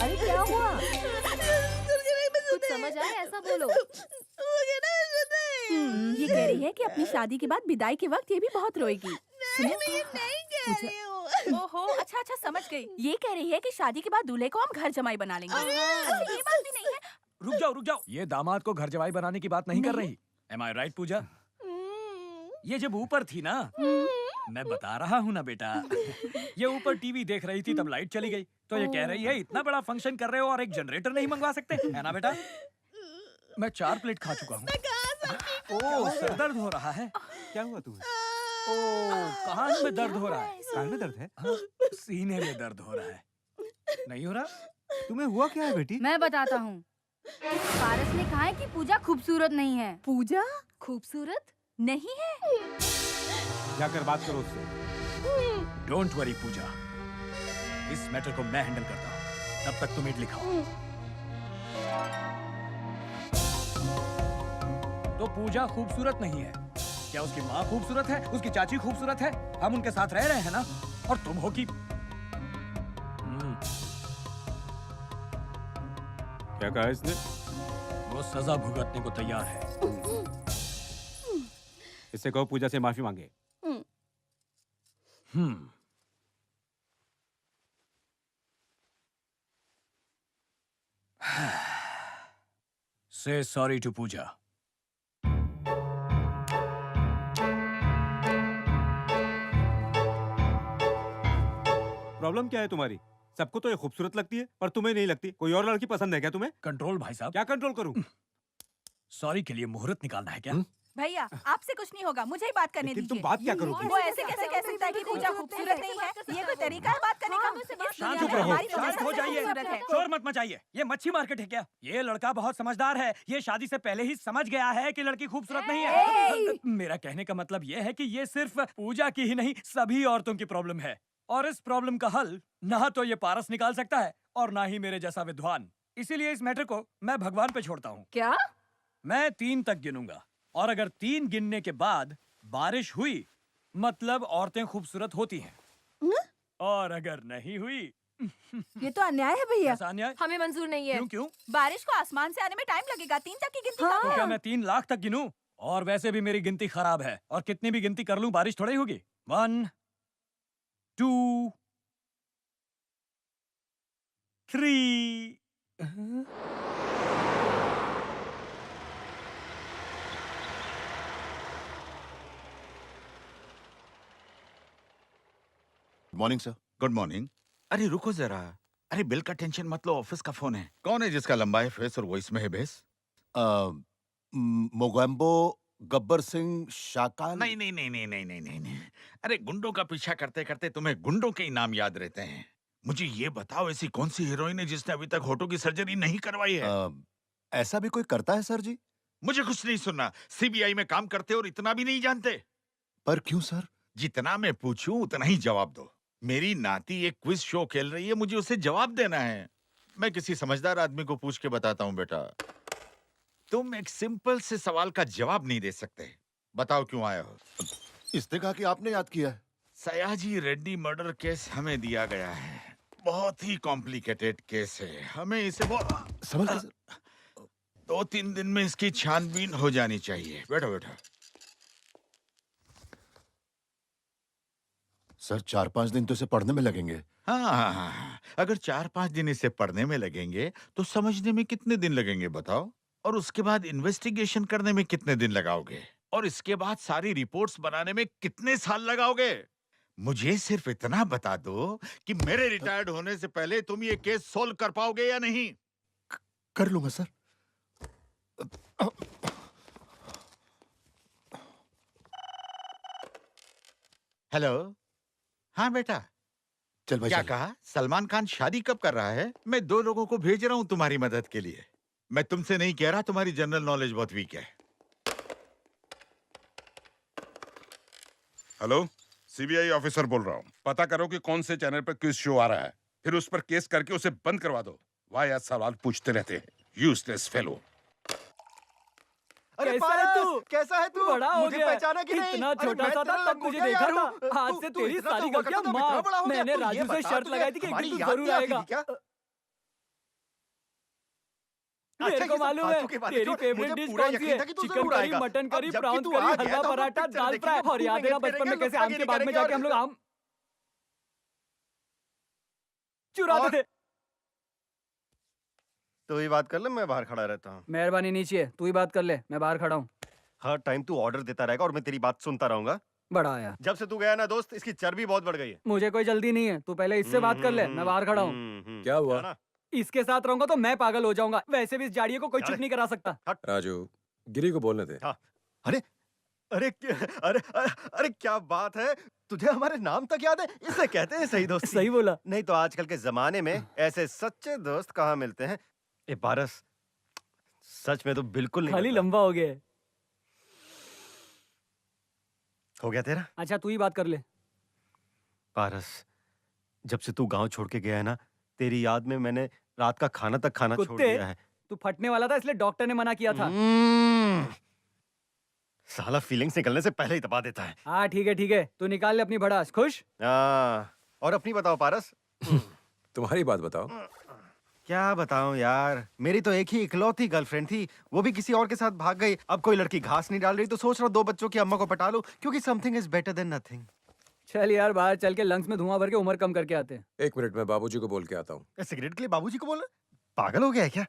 अरे क्या हुआ? कुछ समझ आए ऐसा बोलो। ये कह रही है कि अपनी शादी के बाद विदाई के वक्त ये भी बहुत रोएगी। ओहो, अच्छा अच्छा समझ गई। ये कह रही है कि शादी के बाद दूल्हे को हम घर जमाई बना लेंगे। अच्छा ये बात भी नहीं है। रुक जाओ, ये दामाद को घर जवाई बनाने की बात नहीं कर रही। Am I right, पूजा? ये जब ऊपर थी ना, मैं बता रहा हूँ ना बेटा, ये ऊपर टीवी देख रही थी तब लाइट चली गई, तो ये कह रही है इतना बड़ा फंक्शन कर रहे हो और एक जनरेटर नहीं मंगवा सकते, है ना बेटा? मैं 4 प्लेट खा चुका हूँ। ओह, सर दर्द हो रहा है। क्या हुआ तुम्हें? ओह, कान में दर्द हो रहा है। कान में दर्द है? हाँ, सीने में दर्द हो रहा है। नहीं हो रहा? तुम्हें हुआ क्या है बेटी? मैं बताता हूँ। पारस ने कहा है कि पूजा खूबसूरत नहीं है। पूजा खूबसूरत नहीं है? जाकर बात करो उससे। डोंट वरी पूजा, इस मैटर को मैं हैंडल करता हूँ। तब तक तुम इडली खाओ। तो पूजा खूबसूरत नहीं है। क्या उसकी माँ खूबसूरत है? उसकी चाची खूबसूरत है? हम उनके साथ रह रहे हैं ना? और तुम हो कि क्या कहा इसने? वो सजा भुगतने को तैयार है। इससे कहो पूजा से माफी मांगे। Say sorry to Pooja. Problem क्या है तुम्हारी? सबको तो ये खूबसूरत लगती है पर तुम्हें नहीं लगती। कोई और लड़की पसंद है क्या तुम्हें? कंट्रोल भाई साहब। क्या कंट्रोल करूं? सॉरी के लिए मुहूर्त निकालना है क्या? भैया आपसे कुछ नहीं होगा, मुझे ही बात करने लेकिन दीजिए। तुम बात क्या करोगी? वो ऐसे कैसे कह सकता है कि पूजा खूबसूरत नहीं है? ये कोई तरीका है बात करने का? शांत दुनिया में रहो, हमारी वजह शांत से हो सबसे जाइए, खूबसूरत है। शोर मत मचाइए। ये मच्छी मार्केट है क्या? ये लड़का बहुत समझदार है। ये शादी से पहले ही समझ गया है कि लड़की खूबसूरत नहीं है। मेरा कहने का मतलब ये है कि ये सिर्फ पूजा की ही नहीं, सभी औरतों की प्रॉब्लम है। और इस प्रॉब्लम का हल ना तो ये पारस निकाल सकता है और ना ही मेरे जैसा विद्वान। इसीलिए इस मैटर को मैं भगवान पे छोड़ता हूँ। क्या? मैं 3 तक गिनूंगा और अगर 3 गिनने के बाद बारिश हुई मतलब औरतें खूबसूरत होती हैं। और अगर नहीं हुई ये तो अन्याय है भैया। ऐसा अन्याय? हमें मंजूर नहीं है। क्यों क्यों? बारिश को आसमान से आने में टाइम लगेगा। 3 तक की गिनती तो कम क्या है। मैं 3 लाख तक गिनूं? और वैसे भी मेरी गिनती खराब है और कितनी भी गिनती कर लूं बारिश थोड़ी होगी। 1 2 3 मॉर्निंग सर। Good morning. अरे रुको जरा। अरे बिल का टेंशन मत लो, ऑफिस का फोन है। कौन है जिसका लंबा है फेस और वॉइस में है बेस? मोगेम्बो गब्बर सिंह शाकाल। नहीं नहीं नहीं नहीं नहीं नहीं नहीं नहीं। अरे गुंडों का पीछा करते करते तुम्हें गुंडों के ही नाम याद रहते हैं। मुझे ये बताओ ऐसी कौन सी हीरोइन है जिसने अभी तक होठों की सर्जरी नहीं करवाई है? ऐसा भी कोई करता है सर जी? मुझे कुछ नहीं सुनना। सीबीआई में काम करते और इतना भी नहीं जानते? पर क्यों सर? जितना मैं पूछूं उतना ही जवाब दो। मेरी नाती एक क्विज शो खेल रही है, मुझे उसे जवाब देना है। मैं किसी समझदार आदमी को पूछ के बताता हूं बेटा। तुम एक सिंपल से सवाल का जवाब नहीं दे सकते। बताओ क्यों आए हो? इसने कहा कि आपने याद किया है। सयाजी रेड्डी मर्डर केस हमें दिया गया है। बहुत ही कॉम्प्लिकेटेड केस है। हमें इसे समझ गए सर। 2-3 दिन में इसकी छानबीन हो जानी चाहिए। बैठो बैठो। सर 4-5 दिन तो इसे पढ़ने में लगेंगे। हाँ, अगर 4-5 दिन इसे पढ़ने में लगेंगे तो समझने में कितने दिन लगेंगे बताओ? और उसके बाद इन्वेस्टिगेशन करने में कितने दिन लगाओगे? और इसके बाद सारी रिपोर्ट्स बनाने में कितने साल लगाओगे? मुझे सिर्फ इतना बता दो कि मेरे रिटायर्ड होने से पहले तुम ये केस सोल्व कर पाओगे या नहीं? कर लूंगा सर। हेलो। हाँ बेटा। चल भाई क्या चल। कहा? सलमान खान शादी कब कर रहा है? मैं 2 लोगों को भेज रहा हूं तुम्हारी मदद के लिए। मैं तुमसे नहीं कह रहा, तुम्हारी जनरल नॉलेज बहुत वीक है। हेलो, सीबीआई ऑफिसर बोल रहा हूँ। पता करो कि कौन से चैनल पर क्विज शो आ रहा है, फिर उस पर केस करके उसे बंद करवा दो। वाह सवाल पूछते रहते हैं, यूजलेस फेलो। अरे कैसा है तू? कैसा है तू? बड़ा हो मुझे गया। पहचाना कि नहीं? इतना अरे छोटा मैं सा तेरा था तब तुझे लंगोटिया देखा यार हूँ। था। आज से तू तेरी इतना शादी तो कर क्या वक्त तो मैं इतना बड़ा माँ। हो गया। मैंने तू ये राजू से बता, शर्त तुझे लगाई थी कि एक हमारी दिन तू याद जरूर नहीं आती आएगा। थी क्या? मेरे को मालूम है तेरी फेवरेट डिश कौन सी है? Chicken curry, mutton curry, prawns करी, हलवा पराठा, दाल फ्राई। और याद है ना बचपन में कैसे आम के बाग में जाके हम लोग आम चुराते थे। तू ही बात कर ले, मैं बाहर खड़ा रहता हूँ। मेहरबानी नीचे है, तू ही बात कर ले, मैं बाहर खड़ा हूँ। हर टाइम तू ऑर्डर देता रहेगा और मैं तेरी बात सुनता रहूंगा। बड़ा आया। जब से तू गया ना दोस्त, इसकी चर्बी बहुत बढ़ गई है। मुझे कोई जल्दी नहीं है, तू पहले इससे बात कर ले, मैं बाहर खड़ा हूँ। क्या हुआ? ना? इसके साथ रहूंगा तो मैं पागल हो जाऊंगा। वैसे भी इस जाड़िए को कोई चुप नहीं करा सकता। राजू, गिरी को बोलने दे। हाँ। अरे अरे अरे अरे क्या बात है, तुझे हमारे नाम तक याद है? इसे कहते हैं सही दोस्त। सही बोला। नहीं तो आजकल के जमाने में ऐसे सच्चे दोस्त कहाँ मिलते हैं। ए पारस, सच में तो बिल्कुल नहीं खाली लगता। लंबा हो गया है। हो गया तेरा? अच्छा तू ही बात कर ले। पारस, जब से तू गांव छोड़ के गया है ना, तेरी याद में मैंने रात का खाना तक खाना छोड़ कुत्ते, दिया है। तू फटने वाला था इसलिए डॉक्टर ने मना किया था। साला फीलिंग्स निकलने से पहले ही दबा देता है। हाँ ठीक है, तू निकाल ले अपनी भड़ास। खुश? और अपनी बताओ पारस। तुम्हारी बात बताओ। क्या बताऊं यार, मेरी तो एक ही इकलौती गर्लफ्रेंड थी, वो भी किसी और के साथ भाग गई। अब कोई लड़की घास नहीं डाल रही तो सोच रहा हूं 2 बच्चों की अम्मा को पटा लूं, क्योंकि something is better than nothing. चल यार बाहर चल के लंग्स में धुआं भर के उम्र कम करके आते हैं। 1 मिनट में बाबूजी को बोल के आता हूँ। सिगरेट के लिए बाबूजी को बोलना? पागल हो गया है क्या?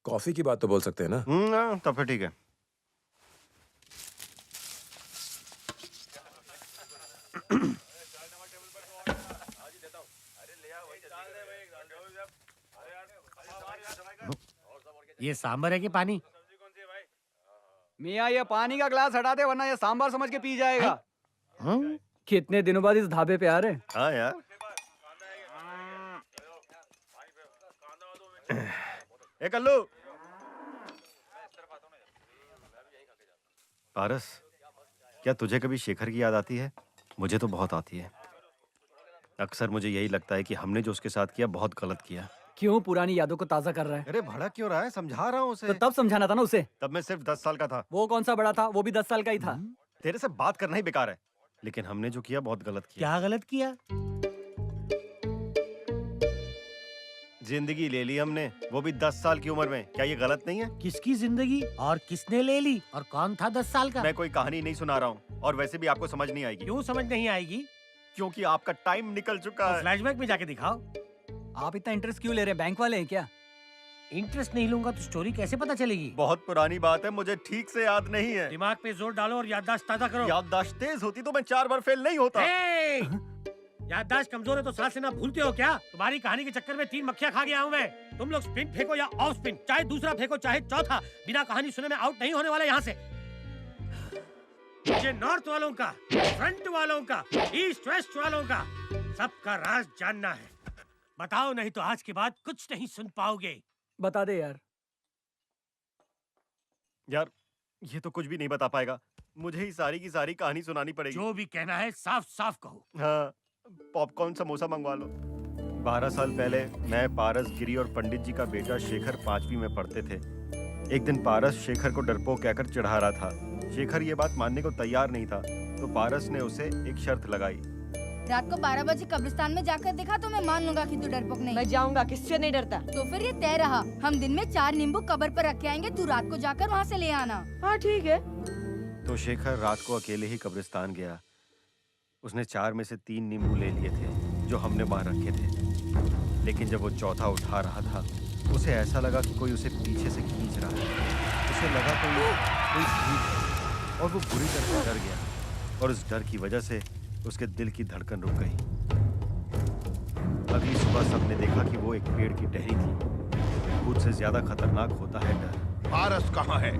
कॉफी की बात तो बोल सकते हैं ना? तब फिर ठीक है। ये सांबर है कि पानी? मियाँ ये पानी का ग्लास हटा दे वरना ये सांबर समझ के पी जाएगा। कितने दिनों बाद इस ढाबे पे आ रहे? हाँ यार। ए कल्लू। पारस, क्या तुझे कभी शेखर की याद आती है? मुझे तो बहुत आती है। अक्सर मुझे यही लगता है कि हमने जो उसके साथ किया बहुत गलत किया। क्यों पुरानी यादों को ताजा कर रहा है? अरे भड़क क्यों रहा है? समझा रहा हूँ उसे। तो तब समझाना था ना उसे। तब मैं सिर्फ 10 साल का था। वो कौन सा बड़ा था? वो भी 10 साल का ही था। तेरे से बात करना ही बेकार है। लेकिन हमने जो किया बहुत गलत किया। क्या गलत किया? जिंदगी ले ली हमने, वो भी 10 साल की उम्र में। क्या ये गलत नहीं है? किसकी जिंदगी और किसने ले ली और कौन था 10 साल का? मैं कोई कहानी नहीं सुना रहा हूँ, और वैसे भी आपको समझ नहीं आएगी। क्यों समझ नहीं आएगी? क्योंकि आपका टाइम निकल चुका है। फ्लैशबैक में जाके दिखाओ। आप इतना इंटरेस्ट क्यों ले रहे हैं? बैंक वाले हैं क्या? इंटरेस्ट नहीं लूंगा तो स्टोरी कैसे पता चलेगी? बहुत पुरानी बात है, मुझे ठीक से याद नहीं है। दिमाग पे जोर डालो और याददाश्त ताजा करो। याददाश्त तेज होती तो मैं 4 बार फेल नहीं होता। याददाश्त कमजोर है तो सांस लेना भूलते हो क्या? तुम्हारी कहानी के चक्कर में 3 मक्खियां खा गया हूँ मैं। तुम लोग स्पिन फेंको या ऑफ स्पिन, चाहे दूसरा फेंको चाहे चौथा, बिना कहानी सुने में आउट नहीं होने वाला यहाँ से। मुझे नॉर्थ वालों का, फ्रंट वालों का, ईस्ट वेस्ट वालों का सबका राज जानना है। बताओ, नहीं तो आज के बाद कुछ नहीं सुन पाओगे। बता दे यार। यार ये तो कुछ भी नहीं बता पाएगा, मुझे ही सारी की सारी कहानी सुनानी पड़ेगी। जो भी कहना है साफ साफ कहो। हाँ, पॉपकॉर्न समोसा मंगवा लो। 12 साल पहले मैं, पारस, गिरी और पंडित जी का बेटा शेखर 5वीं में पढ़ते थे। एक दिन पारस शेखर को डरपोक कहकर चिढ़ा रहा था। शेखर ये बात मानने को तैयार नहीं था, तो पारस ने उसे एक शर्त लगाई। रात को 12 बजे कब्रिस्तान में जाकर देखा तो मैं मान लूंगा कि तू डरपोक नहीं। मैं जाऊंगा, किससे नहीं डरता। तो फिर ये तय रहा, हम दिन में 4 नींबू कब्र पर रख के आएंगे, तू रात को जाकर वहाँ से ले आना। हाँ ठीक है। तो शेखर रात को अकेले ही कब्रिस्तान गया। उसने 4 में से 3 नींबू ले लिए थे जो हमने वहाँ रखे थे, लेकिन जब वो चौथा उठा रहा था उसे ऐसा लगा कि कोई उसे पीछे से खींच रहा है। उसे लगा कोई भूत है और वो बुरी तरह डर गया, और उस डर की वजह से उसके दिल की धड़कन रुक गई। अगली सुबह सबने देखा कि वो एक पेड़ की टहनी थी। भूत से ज्यादा खतरनाक होता है डर। पारस कहाँ है?